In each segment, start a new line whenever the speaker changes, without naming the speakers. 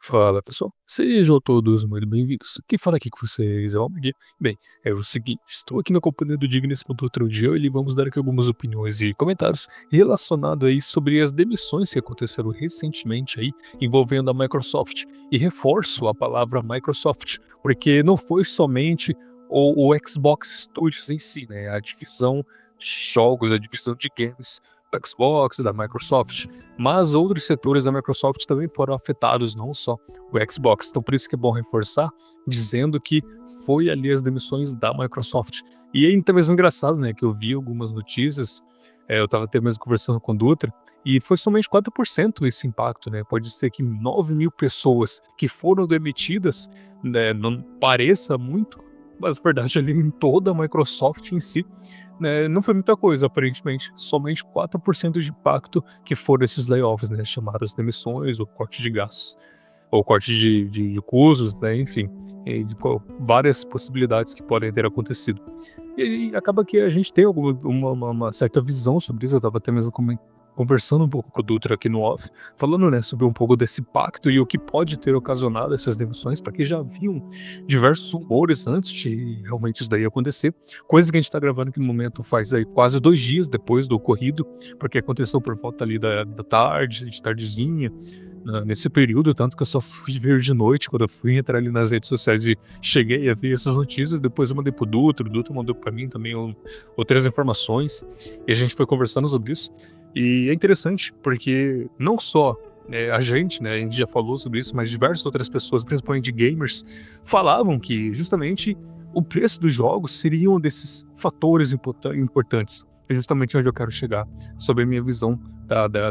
Fala pessoal, sejam todos muito bem-vindos. Quem fala aqui com vocês é o Almir. Bem, é o seguinte, estou aqui na companhia do Dignos.outro dia e vamos dar aqui algumas opiniões e comentários relacionados aí sobre as demissões que aconteceram recentemente aí envolvendo a Microsoft. E reforço a palavra Microsoft, porque não foi somente o Xbox Studios em si, né? A divisão de jogos, a divisão de games do Xbox, da Microsoft, mas outros setores da Microsoft também foram afetados, não só o Xbox. Então por isso que é bom reforçar, dizendo que foi ali as demissões da Microsoft. E aí até mesmo engraçado, né, que eu vi algumas notícias, eu estava até mesmo conversando com o Dutra, e foi somente 4% esse impacto, né? Pode ser que 9.000 pessoas que foram demitidas, né, não pareça muito, mas na verdade ali em toda a Microsoft em si, né, não foi muita coisa, aparentemente. Somente 4% de impacto que foram esses layoffs, né, chamadas demissões ou corte de gastos, ou corte de custos, né, enfim, várias possibilidades que podem ter acontecido. E aí acaba que a gente tem uma certa visão sobre isso. Eu estava até mesmo conversando um pouco com o Dutra aqui no off, falando, né, sobre um pouco desse pacto e o que pode ter ocasionado essas demissões, porque já haviam diversos rumores antes de realmente isso daí acontecer, coisa que a gente está gravando aqui no momento faz aí quase 2 dias depois do ocorrido, porque aconteceu por volta ali da tarde, de tardezinha, nesse período, tanto que eu só fui ver de noite, quando eu fui entrar ali nas redes sociais e cheguei a ver essas notícias. Depois eu mandei pro Dutra, o Dutra mandou para mim também outras informações, e a gente foi conversando sobre isso. E é interessante, porque não só a gente, né, a gente já falou sobre isso, mas diversas outras pessoas, principalmente gamers, falavam que justamente o preço dos jogos seria um desses fatores importantes. É justamente onde eu quero chegar, sobre a minha visão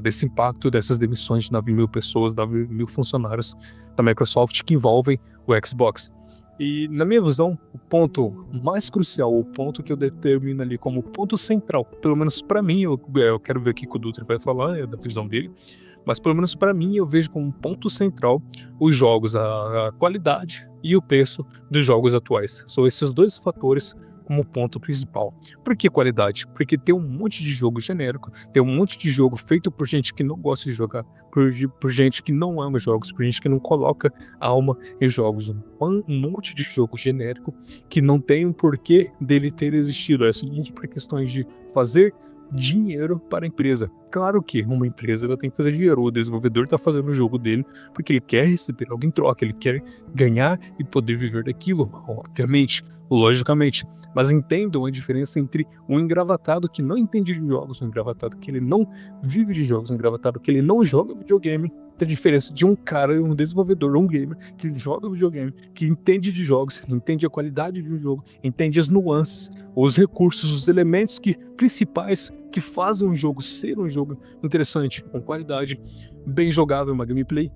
desse impacto dessas demissões de 9.000 pessoas, 9.000 funcionários da Microsoft que envolvem o Xbox. E na minha visão, o ponto mais crucial, o ponto que eu determino ali como ponto central, pelo menos para mim, eu quero ver o que o Dutra vai falar, da visão dele, mas pelo menos para mim eu vejo como ponto central os jogos, a qualidade e o preço dos jogos atuais. São esses dois fatores como ponto principal. Por que qualidade? Porque tem um monte de jogo genérico, tem um monte de jogo feito por gente que não gosta de jogar, por gente que não ama jogos, por gente que não coloca alma em jogos. Um monte de jogo genérico que não tem um porquê dele ter existido. É somente por questões de fazer dinheiro para a empresa. Claro que uma empresa ela tem que fazer dinheiro. O desenvolvedor está fazendo o jogo dele porque ele quer receber algo em troca, ele quer ganhar e poder viver daquilo, obviamente, logicamente. Mas entendam a diferença entre um engravatado que não entende de jogos, um engravatado que ele não vive de jogos, um engravatado que ele não joga videogame. Tem a diferença de um cara, um desenvolvedor, um gamer que joga videogame, que entende de jogos, entende a qualidade de um jogo, entende as nuances, os recursos, os elementos principais que fazem um jogo ser um jogo interessante, com qualidade, bem jogável, uma gameplay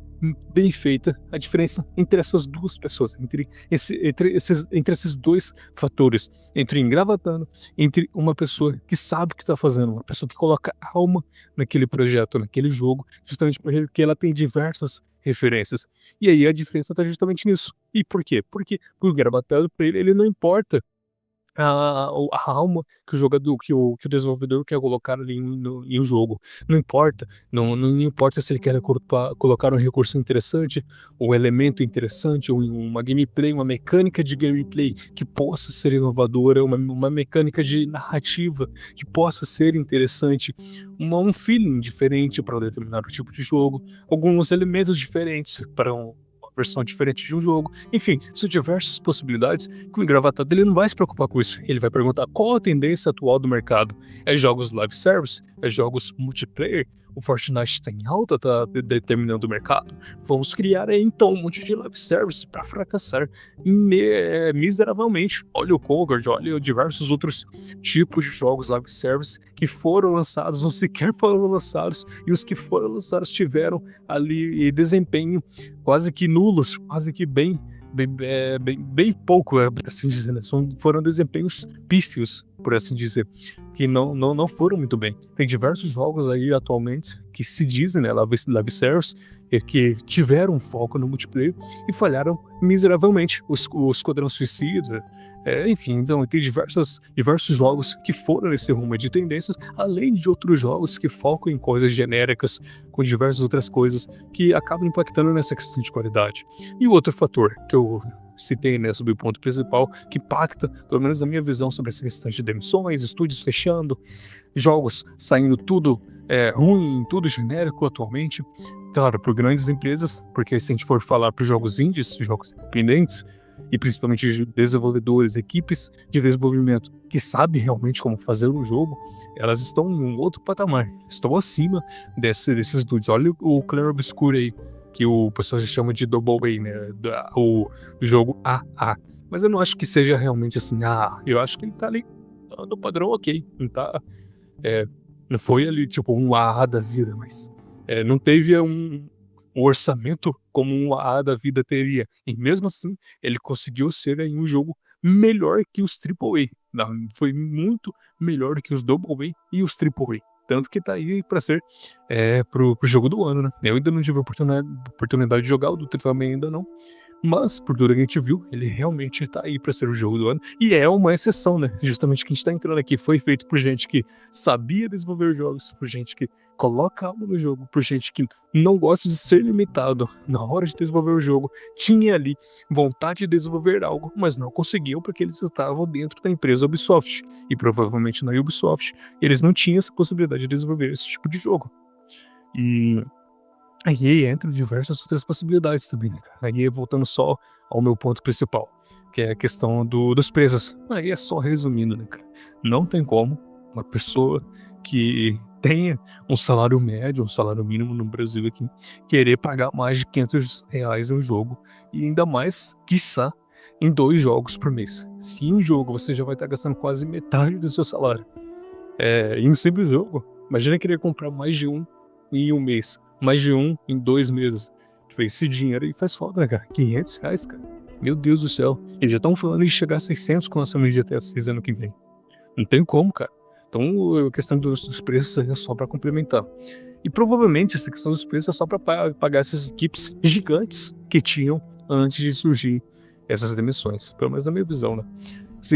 bem feita. A diferença entre essas duas pessoas, entre esses dois fatores, entre engravatando, entre uma pessoa que sabe o que está fazendo, uma pessoa que coloca alma naquele projeto, naquele jogo, justamente porque ela tem diversas referências. E aí a diferença está justamente nisso. E por quê? Porque o engravatado, para ele não importa a alma que o jogador, que o desenvolvedor quer colocar ali em um jogo. Não importa, não importa se ele quer colocar um recurso interessante, um elemento interessante, ou uma gameplay, uma mecânica de gameplay que possa ser inovadora, uma mecânica de narrativa que possa ser interessante, um feeling diferente para um determinado tipo de jogo, alguns elementos diferentes para uma versão diferente de um jogo. Enfim, são diversas possibilidades que o engravatado ele não vai se preocupar com isso. Ele vai perguntar qual a tendência atual do mercado. É jogos live service? É jogos multiplayer? O Fortnite está em alta, está determinando o mercado. Vamos criar aí então um monte de live service para fracassar miseravelmente. Olha o Concord, olha diversos outros tipos de jogos live service que foram lançados ou sequer foram lançados, e os que foram lançados tiveram ali desempenho quase que nulos, quase que bem pouco, por assim dizer, né? Foram desempenhos pífios, por assim dizer, que não foram muito bem. Tem diversos jogos aí atualmente que se dizem, né, live service, que tiveram foco no multiplayer e falharam miseravelmente. O Esquadrão Suicida, Enfim, então tem diversos jogos que foram nesse rumo de tendências, além de outros jogos que focam em coisas genéricas, com diversas outras coisas que acabam impactando nessa questão de qualidade. E o outro fator que eu citei, né, sobre o ponto principal, que impacta, pelo menos a minha visão sobre essa questão de demissões, estúdios fechando, jogos saindo tudo ruim, tudo genérico atualmente. Claro, por grandes empresas, porque se a gente for falar para jogos indies, jogos independentes, e principalmente de desenvolvedores, equipes de desenvolvimento que sabem realmente como fazer um jogo, elas estão em um outro patamar, estão acima desses estúdios. Olha o Clair Obscur aí, que o pessoal já chama de Double A, né? O jogo AA. Mas eu não acho que seja realmente assim, eu acho que ele tá ali no padrão ok, não tá. Não foi ali tipo um AA da vida, mas não teve um orçamento como um AA da vida teria. E mesmo assim, ele conseguiu ser aí um jogo melhor que os AAA. Foi muito melhor que os Double A e os AAA. Tanto que tá aí pra ser pro jogo do ano, né? Eu ainda não tive a oportunidade de jogar, o Dutra também ainda não. Mas, por tudo que a gente viu, ele realmente tá aí pra ser o jogo do ano. E é uma exceção, né? Justamente que a gente tá entrando aqui foi feito por gente que sabia desenvolver jogos, por gente que coloca algo no jogo, por gente que não gosta de ser limitado na hora de desenvolver o jogo, tinha ali vontade de desenvolver algo, mas não conseguiu porque eles estavam dentro da empresa Ubisoft. E provavelmente na Ubisoft eles não tinham essa possibilidade de desenvolver esse tipo de jogo. E aí entra diversas outras possibilidades também, né, cara? Aí voltando só ao meu ponto principal, que é a questão dos preços. Aí é só resumindo, né, cara? Não tem como uma pessoa que tenha um salário médio, um salário mínimo no Brasil aqui, querer pagar mais de R$ 500 em um jogo, e ainda mais, quiçá, em 2 jogos por mês. Se em um jogo você já vai estar gastando quase metade do seu salário, em um simples jogo, imagina querer comprar mais de um em um mês, mais de um em 2 meses. Tipo, esse dinheiro aí faz falta, né, cara? R$ 500, cara. Meu Deus do céu. Eles já estão falando de chegar a 600 com o lançamento de GTA 6 ano que vem. Não tem como, cara. Então, a questão dos preços é só pra complementar. E provavelmente essa questão dos preços é só pra pagar essas equipes gigantes que tinham antes de surgir essas demissões. Pelo menos na minha visão, né?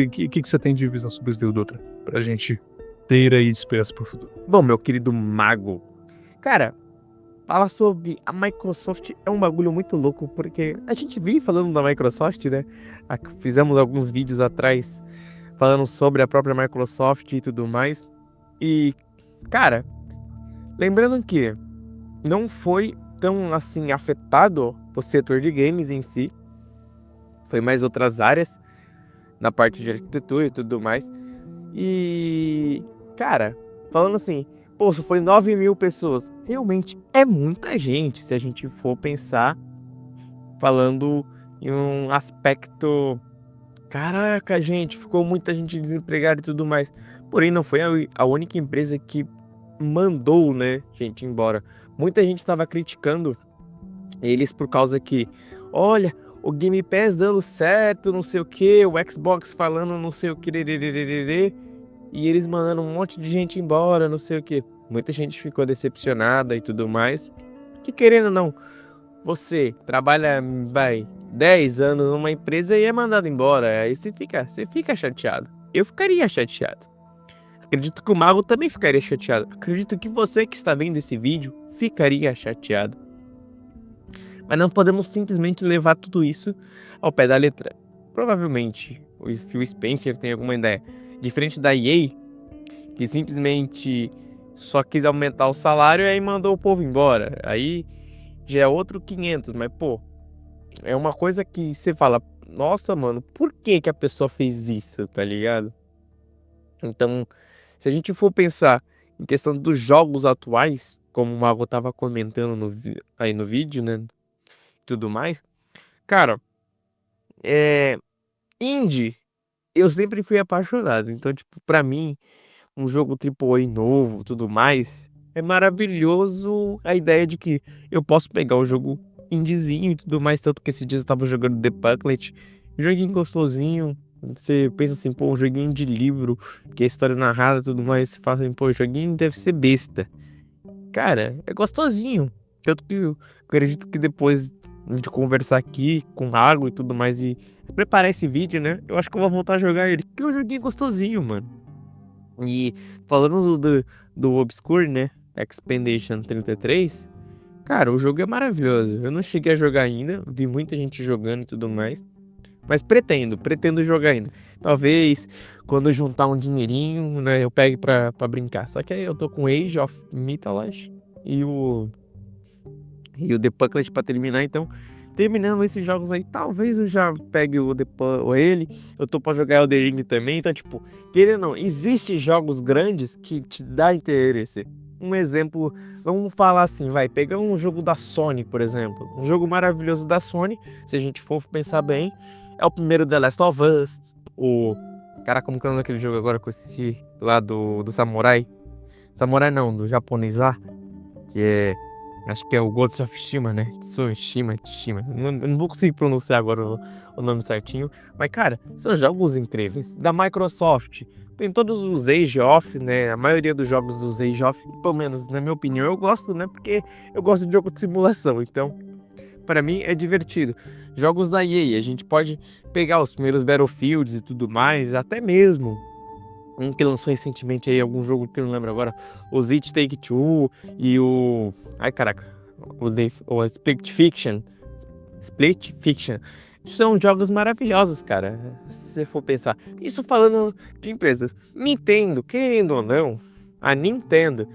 O que você tem de visão sobre isso, Doutora? Pra gente ter aí esperança pro futuro.
Bom, meu querido mago, cara, falar sobre a Microsoft é um bagulho muito louco, porque a gente vive falando da Microsoft, né? Fizemos alguns vídeos atrás falando sobre a própria Microsoft e tudo mais. E, cara, lembrando que não foi tão assim afetado o setor de games em si, foi mais outras áreas, na parte de arquitetura e tudo mais. E, cara, falando assim, pô, só foi 9.000 pessoas. Realmente é muita gente, se a gente for pensar, falando em um aspecto. Caraca, gente, ficou muita gente desempregada e tudo mais. Porém, não foi a única empresa que mandou, né, gente embora. Muita gente estava criticando eles por causa que, olha, o Game Pass dando certo, não sei o que, o Xbox falando não sei o que, e eles mandando um monte de gente embora, não sei o que. Muita gente ficou decepcionada e tudo mais. Que querendo ou não, você trabalha, 10 anos numa empresa e é mandado embora. Aí você fica chateado. Eu ficaria chateado. Acredito que o Mago também ficaria chateado. Acredito que você que está vendo esse vídeo ficaria chateado. Mas não podemos simplesmente levar tudo isso ao pé da letra. Provavelmente o Phil Spencer tem alguma ideia. Diferente da EA, que simplesmente só quis aumentar o salário e aí mandou o povo embora. Aí já é outro 500, mas pô, é uma coisa que você fala, nossa, mano, por que que a pessoa fez isso, tá ligado? Então, se a gente for pensar em questão dos jogos atuais, como o Mago tava comentando aí no vídeo, né, tudo mais, cara, indie, eu sempre fui apaixonado, então, tipo, pra mim, um jogo AAA novo, tudo mais, é maravilhoso a ideia de que eu posso pegar o jogo indiezinho e tudo mais, tanto que esses dias eu tava jogando The Bucklet, joguinho gostosinho, você pensa assim, pô, um joguinho de livro, que é história narrada e tudo mais, você fala assim, pô, o joguinho deve ser besta. Cara, é gostosinho, tanto que eu acredito que depois de conversar aqui com água e tudo mais e preparar esse vídeo, né? Eu acho que eu vou voltar a jogar ele, porque é um joguinho gostosinho, mano. E falando do Obscure, né? Expedition 33, cara, o jogo é maravilhoso. Eu não cheguei a jogar ainda, vi muita gente jogando e tudo mais. Mas pretendo jogar ainda. Talvez quando eu juntar um dinheirinho, né, eu pegue pra brincar. Só que aí eu tô com Age of Mythology e o The Pucklet pra terminar, então terminando esses jogos aí, talvez eu já pegue ou ele. Eu tô pra jogar Elden Ring também, então tipo, querendo ou não, existem jogos grandes que te dá interesse. Um exemplo, vamos falar assim, vai, pegar um jogo da Sony, por exemplo. Um jogo maravilhoso da Sony, se a gente for pensar bem, é o primeiro The Last of Us, o... Cara, como que é o nome daquele jogo agora que eu assisti lá do Samurai? Samurai não, do japonês lá, que é... Acho que é o Ghost of Tsushima, né? Tsushima. Eu não vou conseguir pronunciar agora o nome certinho. Mas, cara, são jogos incríveis. Da Microsoft, tem todos os Age of, né? A maioria dos jogos dos Age of, pelo menos na minha opinião, eu gosto, né? Porque eu gosto de jogo de simulação. Então, para mim é divertido. Jogos da EA, a gente pode pegar os primeiros Battlefields e tudo mais, até mesmo um que lançou recentemente aí, algum jogo que eu não lembro agora, o It Take Two e o... Ai, caraca, o Split Fiction. Split Fiction. São jogos maravilhosos, cara, se você for pensar. Isso falando de empresas. Nintendo, querendo ou não, a Nintendo,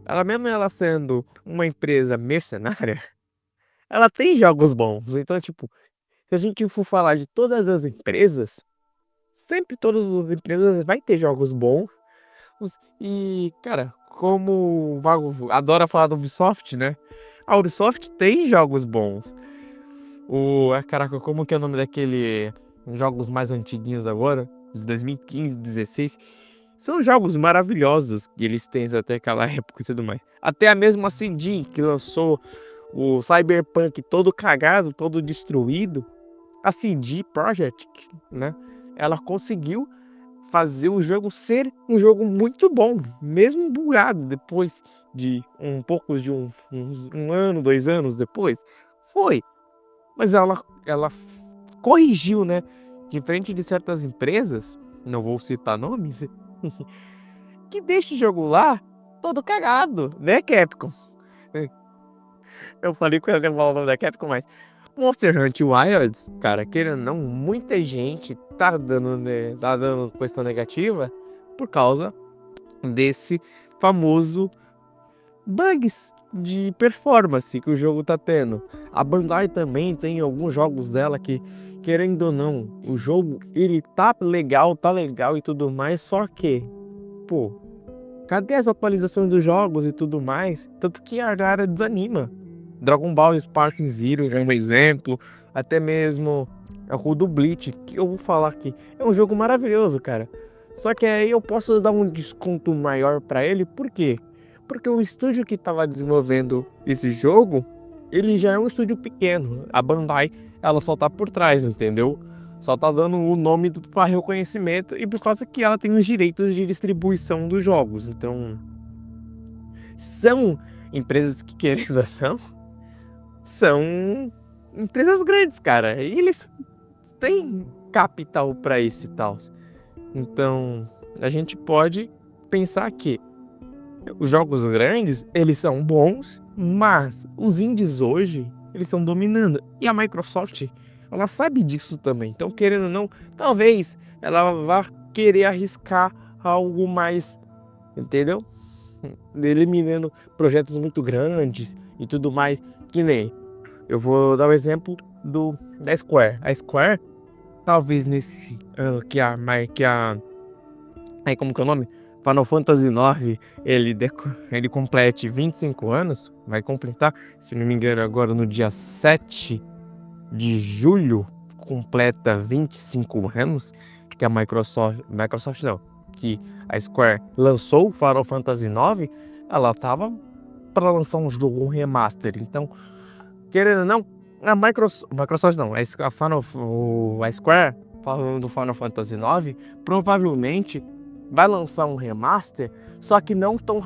ela sendo uma empresa mercenária, ela tem jogos bons. Então, tipo, se a gente for falar de todas as empresas, sempre todas as empresas vai ter jogos bons. E, cara, como o Vago adora falar da Ubisoft, né? A Ubisoft tem jogos bons. Caraca, como que é o nome daquele jogos mais antiguinhos agora? De 2015, 16. São jogos maravilhosos que eles têm até aquela época e tudo mais. Até a mesma CD que lançou o Cyberpunk todo cagado, todo destruído. A CD Projekt, né? Ela conseguiu fazer o jogo ser um jogo muito bom, mesmo bugado depois de um ano, 2 anos depois. Foi. Mas ela corrigiu, né? Diferente de certas empresas, não vou citar nomes, que deixa o jogo lá todo cagado, né, Capcom? Eu falei que eu ia levar o nome da Capcom, mas Monster Hunter Wilds, cara, querendo ou não, muita gente tá dando questão negativa por causa desse famoso bugs de performance que o jogo tá tendo. A Bandai também tem alguns jogos dela que, querendo ou não, o jogo ele tá legal e tudo mais, só que, pô, cadê as atualizações dos jogos e tudo mais? Tanto que a galera desanima. Dragon Ball Sparking Zero é um exemplo, até mesmo o do Bleach, que eu vou falar aqui, é um jogo maravilhoso, cara. Só que aí eu posso dar um desconto maior pra ele, por quê? Porque o estúdio que tava desenvolvendo esse jogo, ele já é um estúdio pequeno. A Bandai, ela só tá por trás, entendeu? Só tá dando o nome para reconhecimento e por causa que ela tem os direitos de distribuição dos jogos. Então, são empresas que, querendo ou não, são empresas grandes, cara. E eles têm capital para isso e tal. Então, a gente pode pensar que os jogos grandes, eles são bons, mas os indies hoje, eles estão dominando. E a Microsoft, ela sabe disso também. Então, querendo ou não, talvez ela vá querer arriscar algo mais, entendeu? Eliminando projetos muito grandes e tudo mais. Que nem, eu vou dar o exemplo da Square. A Square, talvez nesse ano aí como que é o nome? Final Fantasy IX, ele complete 25 anos, vai completar, se não me engano, agora no dia 7 de julho, completa 25 anos, que a Microsoft não, que a Square lançou o Final Fantasy IX, ela tava para lançar um jogo, um remaster. Então, querendo ou não, a Microsoft não, a Square, falando do Final Fantasy IX, provavelmente vai lançar um remaster, só que não tão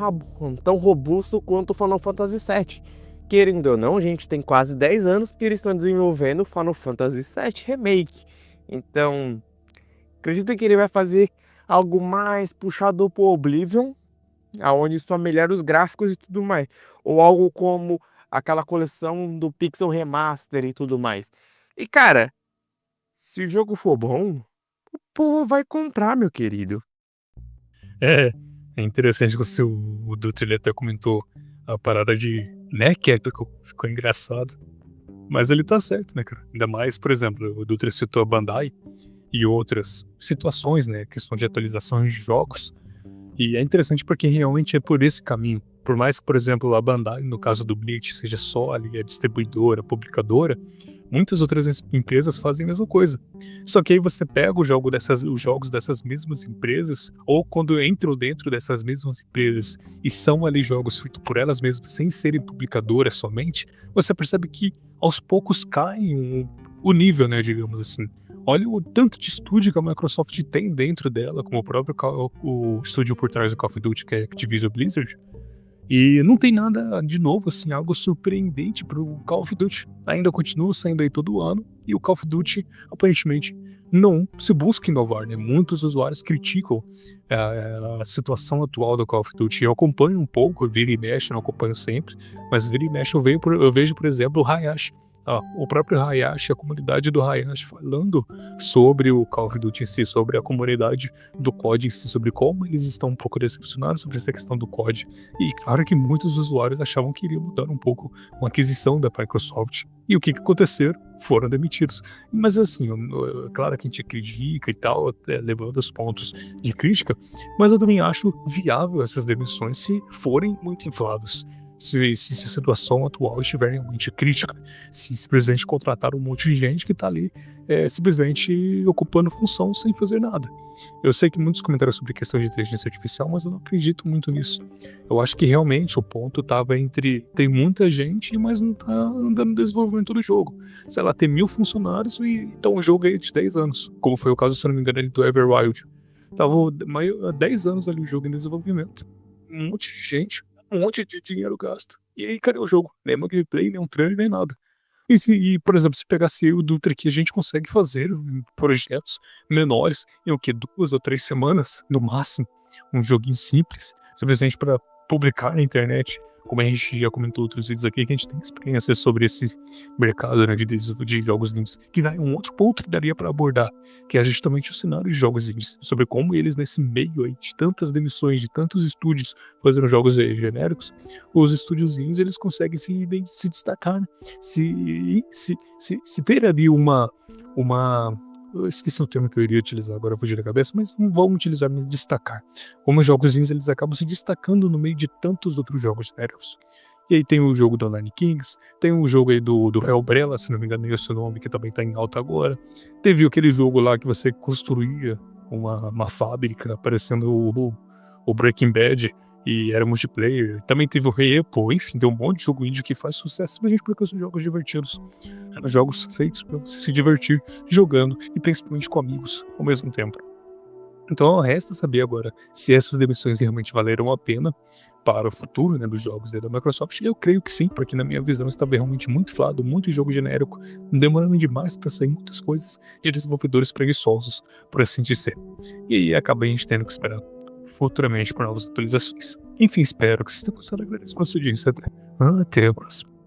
robusto quanto o Final Fantasy VII, querendo ou não, a gente tem quase 10 anos que eles estão desenvolvendo Final Fantasy VII Remake. Então, acredito que ele vai fazer algo mais puxado pro Oblivion, aonde só melhora os gráficos e tudo mais. Ou algo como aquela coleção do Pixel Remaster e tudo mais. E cara, se o jogo for bom, o povo vai comprar, meu querido.
É, é interessante que o Dutra ele até comentou a parada de, né, que ficou engraçado. Mas ele tá certo, né, cara? Ainda mais, por exemplo, o Dutra citou a Bandai e outras situações, né, questão de atualizações de jogos. E é interessante porque realmente é por esse caminho. Por mais que, por exemplo, a Bandai, no caso do Bleach, seja só ali a distribuidora, a publicadora, muitas outras empresas fazem a mesma coisa. Só que aí você pega os jogos dessas mesmas empresas, ou quando entram dentro dessas mesmas empresas e são ali jogos feitos por elas mesmas, sem serem publicadoras somente, você percebe que aos poucos cai o nível, né, digamos assim. Olha o tanto de estúdio que a Microsoft tem dentro dela, como o próprio o estúdio por trás do Call of Duty, que é a Activision Blizzard. E não tem nada de novo, assim, algo surpreendente pro Call of Duty. Ainda continua saindo aí todo ano, e o Call of Duty, aparentemente, não se busca inovar, né? Muitos usuários criticam a situação atual do Call of Duty. Eu acompanho um pouco, vira e mexe, não acompanho sempre, mas vira e mexe eu vejo, por exemplo, o Hayashi. O próprio Hayashi, a comunidade do Hayashi falando sobre o Call of Duty em si, sobre a comunidade do COD em si, sobre como eles estão um pouco decepcionados sobre essa questão do COD. E claro que muitos usuários achavam que iria mudar um pouco com a aquisição da Microsoft. E o que aconteceu? Foram demitidos. Mas assim, claro que a gente critica e tal, levando os pontos de crítica, mas eu também acho viável essas demissões se forem muito infladas. Se a situação atual estiver realmente crítica, se simplesmente contratar um monte de gente que está ali simplesmente ocupando função sem fazer nada. Eu sei que muitos comentários sobre questão de inteligência artificial, mas eu não acredito muito nisso. Eu acho que realmente o ponto estava entre tem muita gente, mas não está andando no desenvolvimento do jogo. Sei lá, tem 1000 funcionários e tá um jogo aí de 10 anos, como foi o caso, se eu não me engano, do Everwild. Tava 10 anos ali o jogo em desenvolvimento. Um monte de gente, um monte de dinheiro gasto. E aí, cadê o jogo? Nem uma gameplay, nem um trailer, nem nada. Por exemplo, se pegasse eu e o Dutra aqui, a gente consegue fazer projetos menores em o que? 2 ou 3 semanas, no máximo. Um joguinho simples, simplesmente para publicar na internet. Como a gente já comentou em outros vídeos aqui, que a gente tem experiência sobre esse mercado, né, de jogos indies, que vai um outro ponto que daria para abordar, que é justamente o cenário de jogos indies, sobre como eles, nesse meio aí de tantas demissões, de tantos estúdios fazendo jogos genéricos, os estúdios indies, eles conseguem se destacar, né? Se ter ali eu esqueci o termo que eu iria utilizar agora, fugir da cabeça, mas vamos utilizar destacar. Como os jogos indies, eles acabam se destacando no meio de tantos outros jogos genéricos. E aí tem o jogo do Online Kings, tem o jogo aí do Hellbrella, se não me engano é esse o nome, que também tá em alta agora. Teve aquele jogo lá que você construía uma fábrica, aparecendo o Breaking Bad, e era multiplayer. Também teve o Repo, enfim, tem um monte de jogo indie que faz sucesso simplesmente porque são jogos divertidos. São jogos feitos para você se divertir jogando e principalmente com amigos ao mesmo tempo. Então resta saber agora se essas demissões realmente valeram a pena para o futuro, né, dos jogos da Microsoft. E eu creio que sim, porque na minha visão estava realmente muito inflado, muito jogo genérico, demorando demais para sair muitas coisas de desenvolvedores preguiçosos, por assim dizer. E aí acaba a gente tendo que esperar futuramente por novas atualizações. Enfim, espero que vocês tenham gostado. Agradeço pela sua audiência. Até a próxima.